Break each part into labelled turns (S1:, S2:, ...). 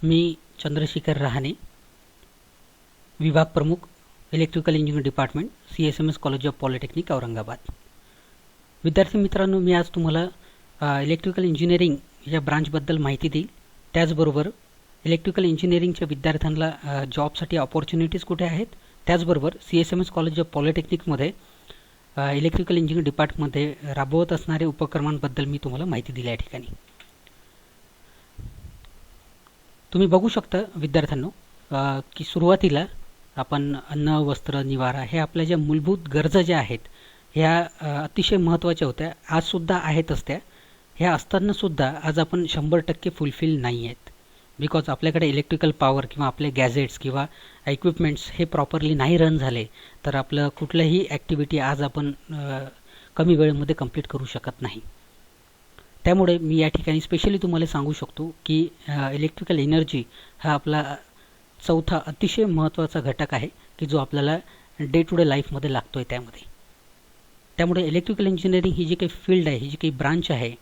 S1: मी चंद्रशेखर रहाणे, विभाग प्रमुख, electrical engineering department, CSMS college of polytechnic, Aurangabad. विद्यार्थी मित्रांनो, मी आज तुम्हाला इलेक्ट्रिकल इंजिनिअरिंग या ब्रांचबद्दल माहिती देईल. त्याचबरोबर इलेक्ट्रिकल इंजिनिअरिंगच्या विद्यार्थ्यांना जॉबसाठी ऑपॉर्च्युनिटीज कुठे आहेत, त्याचबरोबर CSMS कॉलेज ऑफ पॉलिटेक्निकमध्ये इलेक्ट्रिकल इंजिनिअरिंग डिपार्टमेंटमध्ये राबवत असणाऱ्या उपक्रमांबद्दल मी तुम्हाला माहिती दिली. या ठिकाणी तुम्ही बघू शकता विद्यार्थ्यांनो की सुरुवातीला आपण अन्न, वस्त्र, निवारा हे आपल्या ज्या मूलभूत गरजा ज्या आहेत ह्या अतिशय महत्त्वाच्या होत्या, आजसुद्धा आहेतच. ह्या असतानासुद्धा आज आपण 100% फुलफिल नाही आहेत. बिकॉज आपल्याकडे इलेक्ट्रिकल पॉवर किंवा आपले गॅजेट्स किंवा इक्विपमेंट्स हे प्रॉपरली नाही रन झाले तर आपलं कुठल्याही ॲक्टिव्हिटी आज आपण कमी वेळेमध्ये कंप्लीट करू शकत नाही. त्यामुळे मी या ठिकाणी स्पेशली तुम्हाला सांगू शकतो की इलेक्ट्रिकल एनर्जी हा आपला चौथा अतिशय महत्त्वाचा घटक आहे की जो आपल्याला डे टू डे लाईफमध्ये लागतो आहे. त्यामुळे इलेक्ट्रिकल इंजिनिअरिंग ही जी काही फील्ड आहे, ही जी काही ब्रांच आहे,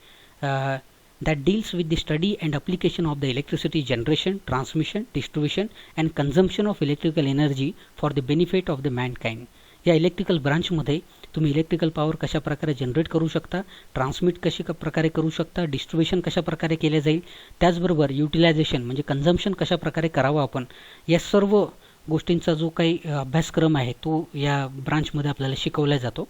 S1: that deals with the study and application of the electricity generation, transmission, distribution and consumption of electrical energy for the benefit of the mankind. या इलेक्ट्रिकल ब्रांचमध्ये तुम्ही इलेक्ट्रिकल पॉवर कशा प्रकारे generate करू शकता, ट्रान्समिट कशी प्रकारे करू शकता, डिस्ट्रीब्युशन कशा प्रकारे केले जाईल, त्याचबरोबर युटिलायझेशन म्हणजे कन्झम्पशन कशा प्रकारे करावं आपण, या सर्व गोष्टींचा जो काही अभ्यासक्रम आहे तो या ब्रांचमध्ये आपल्याला शिकवला जातो.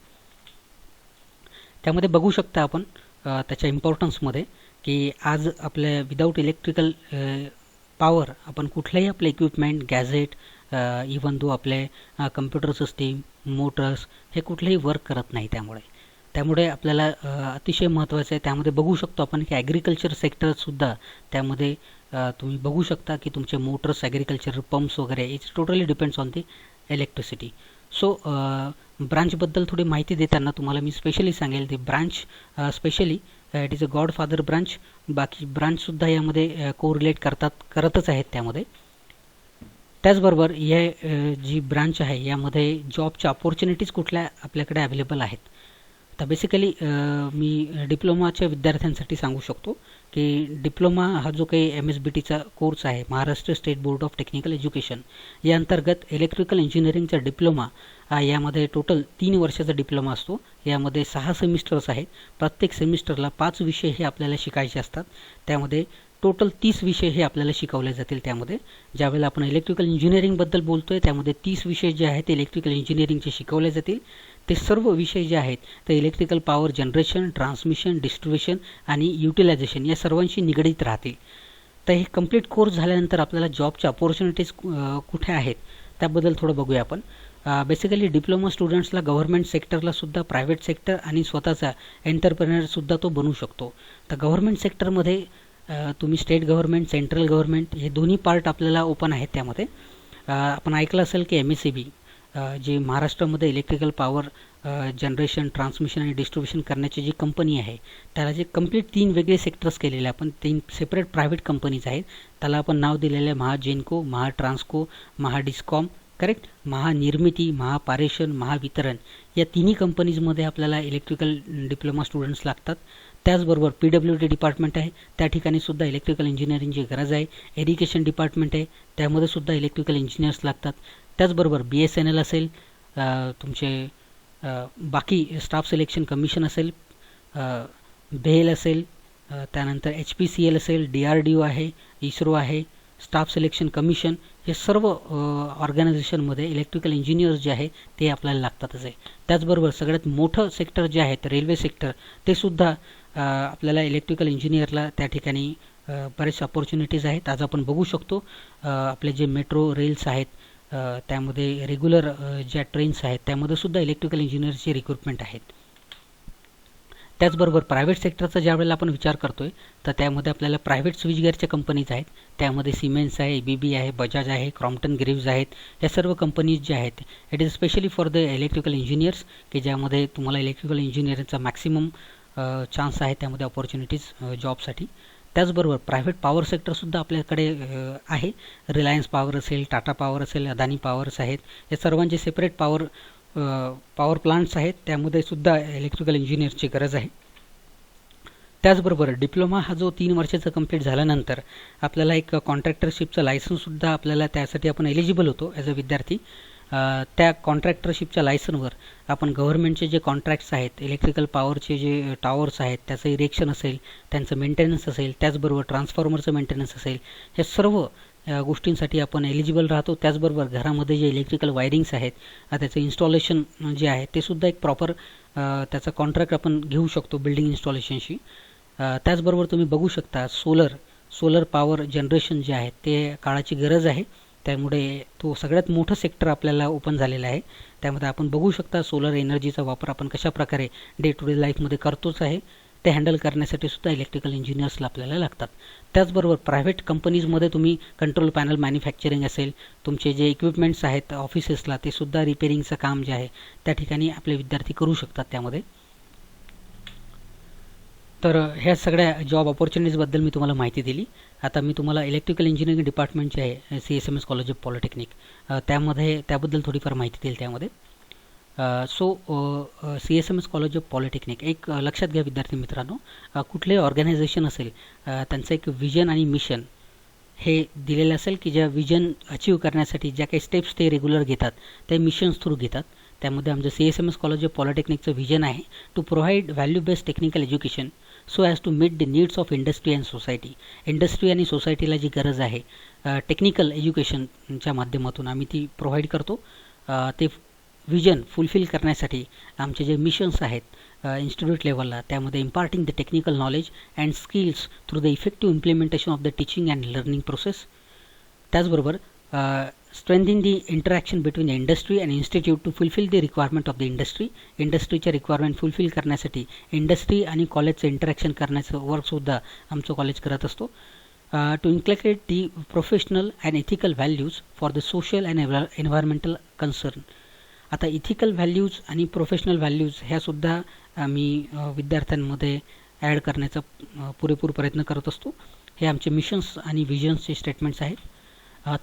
S1: त्यामध्ये बघू शकता आपण त्याच्या इम्पॉर्टन्समध्ये की आज आपल्या विदाऊट इलेक्ट्रिकल पॉवर आपण कुठल्याही आपले इक्विपमेंट, गॅजेट, इवन दो आपले कम्प्युटर सिस्टीम, मोटर्स हे कुठलेही वर्क करत नाही. त्यामुळे आपल्याला अतिशय महत्त्वाचं आहे. त्यामध्ये बघू शकतो आपण की ॲग्रिकल्चर सेक्टरसुद्धा त्यामध्ये तुम्ही बघू शकता की तुमचे मोटर्स, ॲग्रिकल्चर पंप्स वगैरे it's totally depends on the electricity. So ब्रांचबद्दल थोडी माहिती देताना तुम्हाला मी स्पेशली सांगेल the branch specially it is a godfather branch. बाकी ब्रांचसुद्धा यामध्ये कोरिलेट करतच आहेत. त्याचबरोबर हे जी ब्रांच आहे यामध्ये जॉबच्या अपॉर्च्युनिटीज कुठल्या आपल्याकडे अवेलेबल आहेत. तर बेसिकली मी डिप्लोमाच्या विद्यार्थ्यांसाठी सांगू शकतो की डिप्लोमा हा जो काही MSBTचा कोर्स आहे, Maharashtra state board of technical education, या अंतर्गत इलेक्ट्रिकल इंजिनिअरिंगचा डिप्लोमा यामध्ये टोटल 3 वर्षाचा डिप्लोमा असतो. यामध्ये 6 सेमिस्टर्स आहेत. प्रत्येक सेमिस्टरला 5 विषय हे आपल्याला शिकायचे असतात. त्यामध्ये टोटल 30 विषय हे आपल्याला शिकवले जातील. त्यामध्ये ज्यावेळेला आपण इलेक्ट्रिकल इंजिनिअरिंगबद्दल बोलतोय त्यामध्ये 30 विषय जे आहेत ते इलेक्ट्रिकल इंजिनिअरिंगचे शिकवले जातील. ते सर्व विषय जे आहेत ते electrical power generation, transmission, distribution आणि युटिलायझेशन या सर्वांशी निगडीत राहतील. तर हे कंप्लीट कोर्स झाल्यानंतर आपल्याला जॉबच्या अपॉर्च्युनिटीज कुठे आहेत त्याबद्दल थोडं बघूया आपण. बेसिकली डिप्लोमा स्टुडंट्सला गव्हर्नमेंट सेक्टरला सुद्धा, प्रायव्हेट सेक्टर आणि स्वतःचा एंटरप्रेनरसुद्धा तो बनू शकतो. तर गव्हर्नमेंट सेक्टरमध्ये तुम्ही स्टेट गव्हर्नमेंट, सेंट्रल गव्हर्नमेंट हे दोन्ही पार्ट आपल्याला ओपन आहेत. त्यामध्ये आपण ऐकलं असेल की MSEB जी महाराष्ट्रामध्ये इलेक्ट्रिकल पॉवर जनरेशन, ट्रान्समिशन आणि डिस्ट्रीब्युशन करण्याची जी कंपनी आहे त्याला जे कंप्लीट 3 वेगळे सेक्टर्स केलेले आपण 3 सेपरेट प्रायव्हेट कंपनीज आहेत. त्याला आपण नाव दिलेलं आहे महाजेनको, महाट्रान्सको, महाडिस्कॉम, करेक्ट, महानिर्मिती, महापारेषण, महावितरण. या तिन्ही कंपनीजमध्ये आपल्याला इलेक्ट्रिकल डिप्लोमा स्टुडंट्स लागतात. त्याचबरोबर PWD डिपार्टमेंट आहे, त्या ठिकाणी सुद्धा इलेक्ट्रिकल इंजिनिअरिंगची गरज आहे. एज्युकेशन डिपार्टमेंट आहे, त्यामध्ये सुद्धा इलेक्ट्रिकल इंजिनियर्स लागतात. त्याचबरोबर BSNL असेल, तुमचे बाकी स्टाफ सिलेक्शन कमिशन असेल, BHEL असेल, त्यानंतर HPCL असेल, DRDO आहे, इस्रो आहे, स्टाफ सिलेक्शन कमिशन, हे सर्व ऑर्गनायझेशनमध्ये इलेक्ट्रिकल इंजिनियर्स जे आहे ते आपल्याला लागतातच आहे. त्याचबरोबर सगळ्यात मोठं सेक्टर जे आहे रेल्वे सेक्टर, ते सुद्धा आपल्याला इलेक्ट्रिकल इंजिनियरला त्या ठिकाणी बरेच अपॉर्च्युनिटीज आहेत. आज आपण बघू शकतो आपले जे मेट्रो रेल्स आहेत त्यामध्ये रेग्युलर ज्या ट्रेन्स आहेत त्यामध्ये सुद्धा इलेक्ट्रिकल इंजिनियरची रिक्रुटमेंट आहेत. त्याचबरोबर प्रायव्हेट सेक्टरचा ज्या वेळेला आपण विचार करतोय तर त्यामध्ये आपल्याला प्रायव्हेट स्विचगेअरच्या कंपनीज आहेत. त्यामध्ये सिमेन्स आहे, ABB आहे, बजाज आहे, क्रॉम्प्टन ग्रीव्ज आहेत. या सर्व कंपनीज ज्या आहेत it is specially for the electrical engineers की ज्यामध्ये तुम्हाला इलेक्ट्रिकल इंजिनिअरिंगचा मॅक्सिमम चान्स आहे त्यामध्ये अपॉर्च्युनिटीज जॉबसाठी. त्याचबरोबर प्रायव्हेट पॉवर सेक्टरसुद्धा आपल्याकडे आहे. रिलायन्स पॉवर असेल, टाटा पॉवर असेल, अदानी पॉवर्स आहेत. या सर्वांचे सेपरेट पॉवर प्लांट्स आहेत, त्यामध्ये सुद्धा इलेक्ट्रिकल इंजिनियरची गरज आहे. त्याचबरोबर डिप्लोमा हा जो 3 वर्षाचा कंप्लीट झाल्यानंतर आपल्याला एक कॉन्ट्रॅक्टरशिपचं लायसन्ससुद्धा आपल्याला त्यासाठी आपण एलिजिबल होतो ॲज अ विद्यार्थी. त्या कॉन्ट्रॅक्टरशिपच्या लायसनवर आपण गव्हर्नमेंटचे जे कॉन्ट्रॅक्ट्स आहेत, इलेक्ट्रिकल पॉवरचे जे टॉवर्स आहेत त्याचं इरेक्शन असेल, त्यांचं मेंटेनन्स असेल, त्याचबरोबर ट्रान्सफॉर्मरचं मेंटेनन्स असेल, हे सर्व गोष्टींसाठी आपण एलिजिबल राहतो. त्याचबरोबर घरामध्ये जे इलेक्ट्रिकल वायरिंग्स आहेत त्याचं इन्स्टॉलेशन जे आहे ते सुद्धा एक प्रॉपर त्याचा कॉन्ट्रॅक्ट आपण घेऊ शकतो बिल्डिंग इन्स्टॉलेशनशी. त्याचबरोबर तुम्ही बघू शकता सोलर पॉवर जनरेशन जे आहे ते काळाची गरज आहे, त्यामुळे तो सगळ्यात मोठं सेक्टर आपल्याला ओपन झालेलं आहे. त्यामध्ये आपण बघू शकता सोलर एनर्जीचा वापर आपण कशा प्रकारे डे टू डे लाईफमध्ये करतोच आहे. ते हँडल करण्यासाठी सुद्धा इलेक्ट्रिकल इंजिनियर्सला आपल्याला लागतात. त्याचबरोबर प्रायव्हेट कंपनीजमध्ये तुम्ही कंट्रोल पॅनल मॅन्युफॅक्चरिंग असेल, तुमचे जे इक्विपमेंट्स आहेत ऑफिसेसला ते सुद्धा रिपेरिंगचं काम जे आहे त्या ठिकाणी आपले विद्यार्थी करू शकतात त्यामध्ये. तर ह्या सगळ्या जॉब ऑपॉर्च्युनिटीजबद्दल मी तुम्हाला माहिती दिली. आता मी तुम्हाला इलेक्ट्रिकल इंजिनिअरिंग डिपार्टमेंट जे आहे CSMS कॉलेज ऑफ पॉलिटेक्निक त्याबद्दल थोडीफार माहिती देईल त्यामध्ये. CSMS कॉलेज ऑफ पॉलिटेक्निक एक लक्षात घ्या विद्यार्थी मित्रांनो, कुठलेही ऑर्गनायझेशन असेल त्यांचं एक विजन आणि मिशन हे दिलेलं असेल की ज्या विजन अचीव करण्यासाठी ज्या काही स्टेप्स ते रेग्युलर घेतात ते मिशन्स थ्रू घेतात. त्यामध्ये आमचं CSMS कॉलेज ऑफ पॉलिटेक्निकचं विजन आहे to provide value based technical education so as to meet the needs of industry and society. Industry आणि सोसायटीला जी गरज आहे टेक्निकल एज्युकेशनच्या माध्यमातून आम्ही ती प्रोव्हाइड करतो. ते विजन फुलफिल करण्यासाठी आमचे जे मिशन्स आहेत इन्स्टिट्यूट लेवलला त्यामध्ये imparting the technical knowledge and skills through the effective implementation of the teaching and learning process. त्याचबरोबर strengthening the interaction between the industry and institute to fulfill the requirement of the industry. इंडस्ट्रीच्या requirement fulfil करण्यासाठी industry आणि कॉलेजचं interaction करण्याचं वर्कसुद्धा आमचं college करत असतो. To inculcate the professional and ethical values for the social and environmental concern. आता इथिकल व्हॅल्यूज आणि प्रोफेशनल व्हॅल्यूज ह्यासुद्धा आम्ही विद्यार्थ्यांमध्ये ॲड करण्याचा पुरेपूर प्रयत्न करत असतो. हे आमचे मिशन्स आणि विजन्सचे स्टेटमेंट्स आहेत.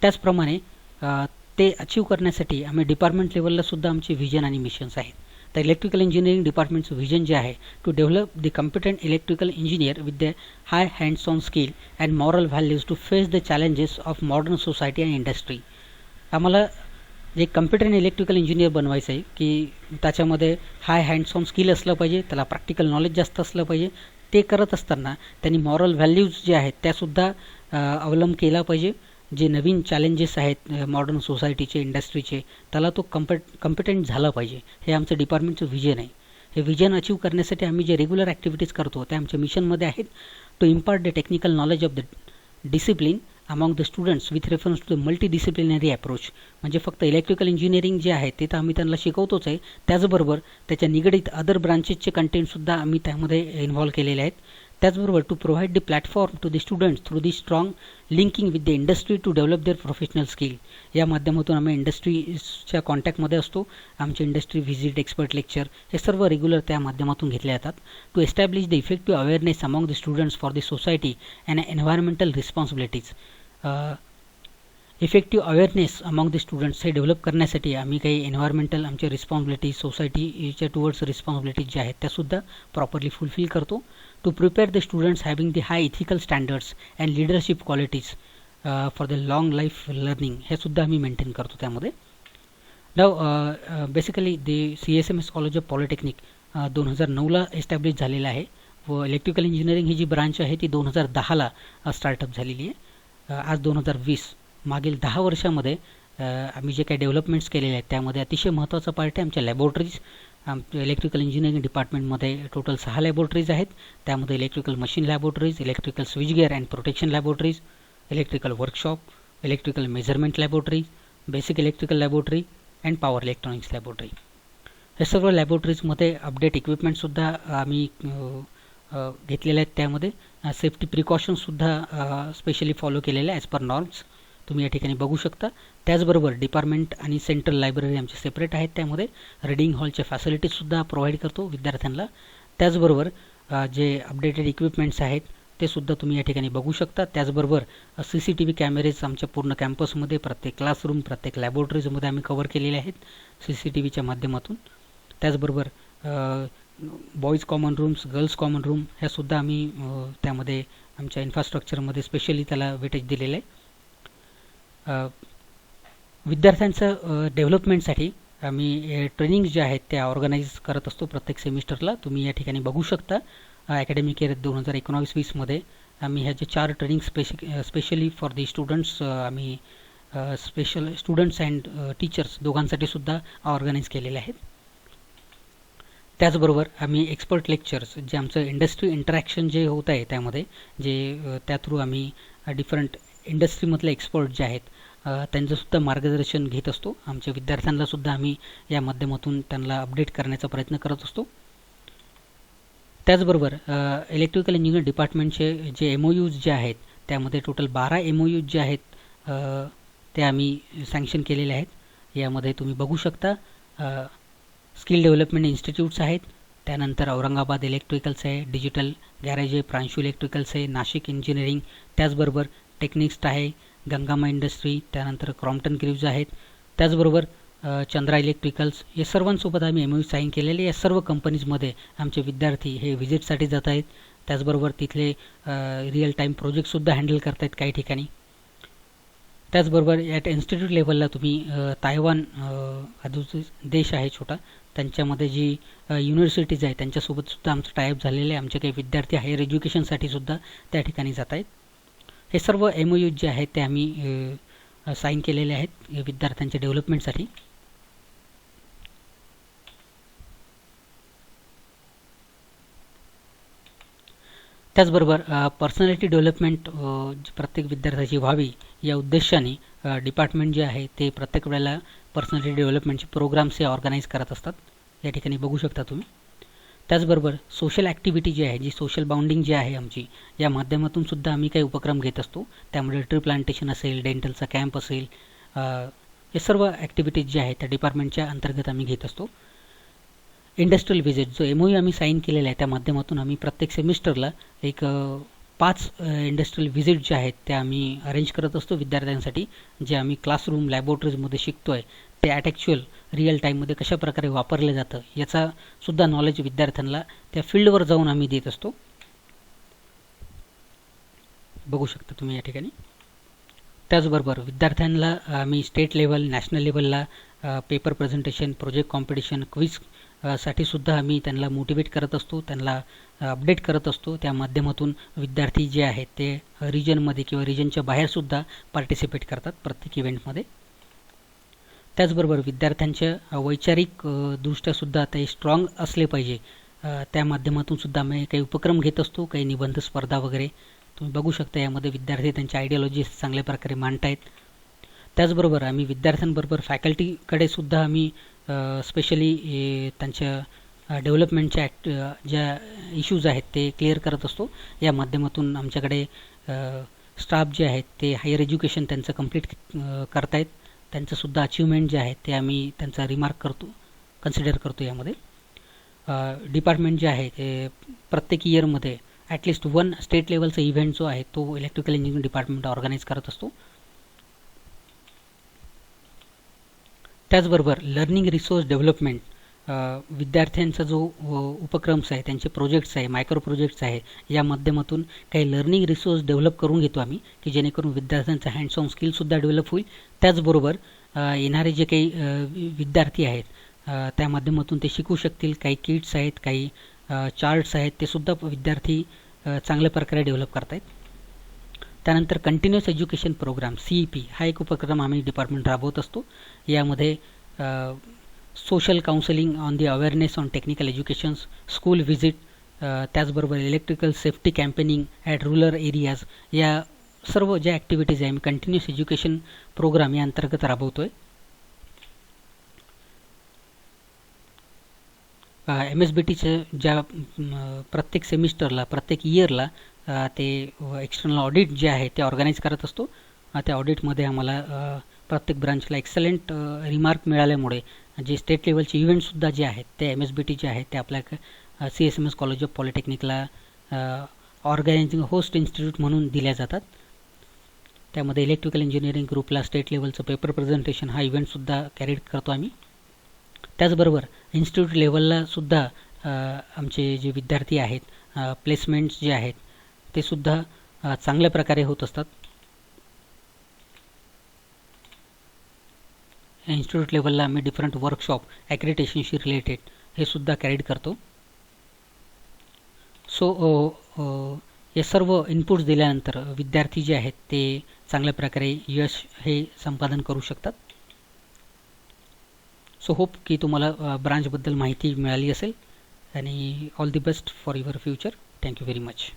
S1: त्याचप्रमाणे ते अचीव करण्यासाठी आम्ही डिपार्टमेंट लेवलला सुद्धा आमचे विजन आणि मिशन्स आहेत. तर इलेक्ट्रिकल इंजिनिअरिंग डिपार्टमेंटचं विजन जे आहे to develop the competent electrical engineer with the high hands on skill and moral values to face the challenges of modern society and industry. आम्हाला जे कॉम्पिटंट इलेक्ट्रिकल इंजिनियर बनवायचं आहे की त्याच्यामध्ये हाय हँड्स ऑन स्किल असलं पाहिजे, त्याला प्रॅक्टिकल नॉलेज जास्त असलं पाहिजे. ते करत असताना त्यांनी मॉरल व्हॅल्यूज जे आहेत त्यासुद्धा अवलंब केला पाहिजे. जे नवीन चॅलेंजेस आहेत मॉडर्न सोसायटीचे इंडस्ट्रीचे त्याला तो कॉम्पिटंट झाला पाहिजे. हे आमचं डिपार्टमेंटचं विजन आहे. हे विजन अचीव करण्यासाठी आम्ही जे रेग्युलर ॲक्टिव्हिटीज करतो ते आमच्या मिशनमध्ये आहेत. To impart the technical knowledge of the discipline among the students with reference to the multidisciplinary approach. म्हणजे फक्त इलेक्ट्रिकल इंजिनिअरिंग जे आहे ते तर आम्ही त्यांना शिकवतोच आहे, त्याचबरोबर त्याच्या निगडीत अदर ब्रांचेसचे कंटेंटसुद्धा आम्ही त्यामध्ये इन्व्हॉल्व केलेले आहेत. त्याचबरोबर to provide the platform to the students through the strong linking with the industry to develop their professional skill. या माध्यमातून आम्ही इंडस्ट्रीच्या कॉन्टॅक्टमध्ये असतो. आमचे इंडस्ट्री व्हिजिट, एक्सपर्ट लेक्चर हे सर्व रेग्युलर त्या माध्यमातून घेतले जातात. To establish the effective awareness among the students for the society and environmental responsibilities. Effective awareness among the students हे डेव्हलप करण्यासाठी आम्ही काही एन्व्हायरमेंटल आमचे रिस्पॉन्सिबिलिटीज, सोसायटीच्या टुवर्ड्स रिस्पॉन्सिबिलिटीज ज्या आहेत त्यासुद्धा प्रॉपरली फुलफिल करतो. To prepare the students having the high ethical standards and leadership qualities for the long life learning हे सुद्धा आम्ही मेंटेन करतो त्यामध्ये. नाव basically the CSMS college of polytechnic 2009ला एस्टॅब्लिश झालेलं आहे व इलेक्ट्रिकल इंजिनिअरिंग ही जी ब्रांच आहे ती 2010ला स्टार्टअप झालेली आहे. आज 2020 मागील 10 वर्षामध्ये आम्ही जे काही डेव्हलपमेंट्स केलेले आहेत त्यामध्ये अतिशय महत्त्वाचा पार्ट आहे आमच्या लॅबोरेटरीज. आमच्या इलेक्ट्रिकल इंजिनिअरिंग डिपार्टमेंटमध्ये टोटल 6 लॅबोरेटरीज आहेत. त्यामध्ये electrical machine laboratories, electrical switchgear and protection laboratories, electrical workshop, electrical measurement laboratory, basic electrical laboratory and power electronics laboratory. हे सर्व लॅबोरेटरीजमध्ये अपडेट इक्विपमेंटसुद्धा आम्ही घेतलेले आहेत. त्यामध्ये सेफ्टी प्रिकॉशन्ससुद्धा स्पेशली फॉलो केलेले ॲज पर नॉर्म्स तुम्ही या ठिकाणी बघू शकता. त्याचबरोबर डिपार्टमेंट आणि सेंट्रल लायब्ररी आमचे सेपरेट आहेत. त्यामध्ये रीडिंग हॉलच्या फॅसिलिटीजसुद्धा प्रोव्हाइड करतो विद्यार्थ्यांना. त्याचबरोबर जे अपडेटेड इक्विपमेंट्स आहेत ते सुद्धा तुम्ही या ठिकाणी बघू शकता. त्याचबरोबर CCTV कॅमेरेज आमच्या पूर्ण कॅम्पसमध्ये प्रत्येक क्लासरूम, प्रत्येक लॅबोरेटरीजमध्ये आम्ही कव्हर केलेले आहेत CCTVच्या माध्यमातून. त्याचबरोबर boys common rooms, girls common room ह्यासुद्धा आम्ही त्यामध्ये आमच्या इन्फ्रास्ट्रक्चरमध्ये स्पेशली त्याला वेटेज दिलेलं आहे. विद्यार्थ्यांचं डेव्हलपमेंटसाठी आम्ही ट्रेनिंग्स जे आहेत त्या ऑर्गनाईज करत असतो प्रत्येक सेमिस्टरला. तुम्ही या ठिकाणी बघू शकता अकॅडमिक इयर 2019-20मध्ये आम्ही ह्या जे 4 training specially for the students आम्ही स्पेशल स्टुडंट्स अँड टीचर्स दोघांसाठी सुद्धा ऑर्गनाईज केलेले आहेत. त्याचबरोबर आम्ही एक्सपर्ट लेक्चर्स जे आमचं इंडस्ट्री इंटरॅक्शन जे होत आहे त्यामध्ये जे त्या थ्रू आम्ही डिफरंट इंडस्ट्रीमधले एक्सपर्ट जे आहेत त्यांचंसुद्धा मार्गदर्शन घेत असतो. आमच्या विद्यार्थ्यांना सुद्धा आम्ही या माध्यमातून त्यांना अपडेट करण्याचा प्रयत्न करत असतो. त्याचबरोबर इलेक्ट्रिकल इंजिनिअरिंग डिपार्टमेंटचे जे MOUs जे आहेत त्यामध्ये टोटल 12 MOUs जे आहेत ते आम्ही सँक्शन केलेले आहेत. यामध्ये तुम्ही बघू शकता स्किल डेव्हलपमेंट इन्स्टिट्यूट्स आहेत, त्यानंतर औरंगाबाद इलेक्ट्रिकल्स आहे, डिजिटल गॅरेज आहे, प्रांशू इलेक्ट्रिकल्स आहे, नाशिक इंजिनिअरिंग, त्याचबरोबर टेक्निक्स्ट आहे, गंगामा इंडस्ट्री, त्यानंतर क्रॉम्प्टन ग्रीव्ज आहेत, त्याचबरोबर चंद्रा इलेक्ट्रिकल्स या सर्वांसोबत आम्ही MOU साईन केलेले. या सर्व कंपनीजमध्ये आमचे विद्यार्थी हे व्हिजिटसाठी जात आहेत. त्याचबरोबर तिथले रिअल टाईम प्रोजेक्टसुद्धा हँडल करत आहेत काही ठिकाणी. त्याचबरोबर ॲट इन्स्टिट्यूट लेवलला तुम्ही तायवान हा जो देश आहे छोटा त्यांच्यामध्ये जी युनिव्हर्सिटीज आहे त्यांच्यासोबत सुद्धा आमचं टायअप झालेलं आहे. आमचे काही विद्यार्थी हायर एज्युकेशनसाठी सुद्धा त्या ठिकाणी जात आहेत. हे सर्व MOU जे आहेत ते आम्ही साईन केलेले आहेत विद्यार्थ्यांच्या डेव्हलपमेंटसाठी. त्याचबरोबर पर्सनॅलिटी डेव्हलपमेंट प्रत्येक विद्यार्थ्याची व्हावी या उद्देशाने डिपार्टमेंट जे आहे ते प्रत्येक वेळेला पर्सनॅलिटी डेव्हलपमेंटचे प्रोग्राम्स हे ऑर्गनाईज करत असतात. या ठिकाणी बघू शकता तुम्ही. त्याचबरोबर सोशल ॲक्टिव्हिटी जी आहे, जी सोशल बाउंडिंग जी आहे आमची, या माध्यमातून सुद्धा आम्ही काही उपक्रम घेत असतो. त्यामध्ये ट्री प्लांटेशन असेल, डेंटलचा कॅम्प असेल, हे सर्व ॲक्टिव्हिटीज जे आहेत त्या डिपार्टमेंटच्या अंतर्गत आम्ही घेत असतो. इंडस्ट्रियल व्हिजिट जो MOU आम्ही साईन केलेला आहे त्या माध्यमातून आम्ही प्रत्येक सेमिस्टरला एक 5 इंडस्ट्रियल व्हिजिट जे आहेत त्या आम्ही अरेंज करत असतो विद्यार्थ्यांसाठी. जे आम्ही क्लासरूम लॅबोरेटरीजमध्ये शिकतो आहे ते ॲक्च्युअल रिअल टाईममध्ये कशा प्रकारे वापरलं जातं याचा सुद्धा नॉलेज विद्यार्थ्यांना त्या फील्डवर जाऊन आम्ही देत असतो. बघू शकता तुम्ही या ठिकाणी. त्याचबरोबर विद्यार्थ्यांना आम्ही स्टेट लेवल, नॅशनल लेवलला paper presentation, project competition, quiz साठी सुद्धा आम्ही त्यांना मोटिवेट करत असतो, त्यांना अपडेट करत असतो. त्या माध्यमातून विद्यार्थी जे आहेत ते रिजनमध्ये किंवा रिजनच्या बाहेरसुद्धा पार्टिसिपेट करतात प्रत्येक इव्हेंटमध्ये. त्याचबरोबर विद्यार्थ्यांच्या वैचारिक दृष्ट्यासुद्धा ते स्ट्रॉंग असले पाहिजे त्या माध्यमातून सुद्धा आम्ही काही उपक्रम घेत असतो, काही निबंध स्पर्धा वगैरे. तुम्ही बघू शकता यामध्ये विद्यार्थी त्यांच्या आयडियोलॉजीज चांगल्या प्रकारे मांडतायत. त्याचबरोबर आम्ही विद्यार्थ्यांबरोबर फॅकल्टीकडे सुद्धा आम्ही स्पेशली त्यांच्या डेव्हलपमेंटच्या ज्या इश्यूज आहेत ते क्लिअर करत असतो. या माध्यमातून आमच्याकडे स्टाफ जे आहेत ते हायर एज्युकेशन त्यांचं कंप्लीट करतायत. त्यांचंसुद्धा अचिव्हमेंट जे आहेत ते आम्ही त्यांचा रिमार्क करतो, कन्सिडर करतो. यामध्ये डिपार्टमेंट जे आहे ते प्रत्येक इयरमध्ये ॲटलिस्ट 1 स्टेट लेवलचा इव्हेंट जो आहे तो इलेक्ट्रिकल इंजिनिअरिंग डिपार्टमेंट ऑर्गनाईज करत असतो. त्याचबरोबर लर्निंग रिसोर्स डेव्हलपमेंट विद्यार्थ्यांचा जो उपक्रम्स आहे, त्यांचे प्रोजेक्ट्स आहे, मायक्रो प्रोजेक्ट्स आहे, या माध्यमातून काही लर्निंग रिसोर्स डेव्हलप करून घेतो आम्ही की जेणेकरून विद्यार्थ्यांचा हँड्स ऑन स्किलसुद्धा डेव्हलप होईल. त्याचबरोबर येणारे जे काही विद्यार्थी आहेत त्या माध्यमातून ते शिकू शकतील. काही किट्स आहेत, काही चार्ट्स आहेत, ते सुद्धा विद्यार्थी चांगल्या प्रकारे डेव्हलप करत आहेत. त्यानंतर कंटिन्युअस एज्युकेशन प्रोग्राम CEP हा एक उपक्रम आम्ही डिपार्टमेंट राबवत असतो. यामध्ये social counselling on the awareness on technical educations, school visit, त्याचबरोबर electrical safety campaigning at rural areas, या सर्व ज्या ॲक्टिव्हिटीज आहे आम्ही कंटिन्युअस एज्युकेशन प्रोग्राम या अंतर्गत राबवतो आहे. MSBTच्या ज्या प्रत्येक सेमिस्टरला, प्रत्येक इयरला ते एक्सटर्नल ऑडिट जे आहे ते ऑर्गनाईज करत असतो. त्या ऑडिटमध्ये आम्हाला प्रत्येक ब्रांचला एक्सलंट रिमार्क मिळाल्यामुळे जे स्टेट लेवलचे इव्हेंटसुद्धा जे आहेत ते MSBT जे आहेत ते आपल्या CSMS कॉलेज ऑफ पॉलिटेक्निकला ऑर्गनायझिंग होस्ट इन्स्टिट्यूट म्हणून दिल्या जातात. त्यामध्ये इलेक्ट्रिकल इंजिनिअरिंग ग्रुपला स्टेट लेवलचं पेपर प्रेझेंटेशन हा इव्हेंटसुद्धा कॅरीड करतो आम्ही. त्याचबरोबर इन्स्टिट्यूट लेवलला सुद्धा आमचे जे विद्यार्थी आहेत प्लेसमेंट्स जे आहेत ते सुद्धा चांगल्या प्रकारे होत असतात. इन्स्टिट्यूट लेवलला आम्ही डिफरंट वर्कशॉप ॲक्रिटेशनशी रिलेटेड हे सुद्धा कॅरीड करतो. सो हे सर्व इनपुट्स दिल्यानंतर विद्यार्थी जे आहेत ते चांगल्या प्रकारे यश हे संपादन करू शकतात. सो होप की तुम्हाला ब्रांचबद्दल माहिती मिळाली असेल आणि all the best for your future. Thank you very much.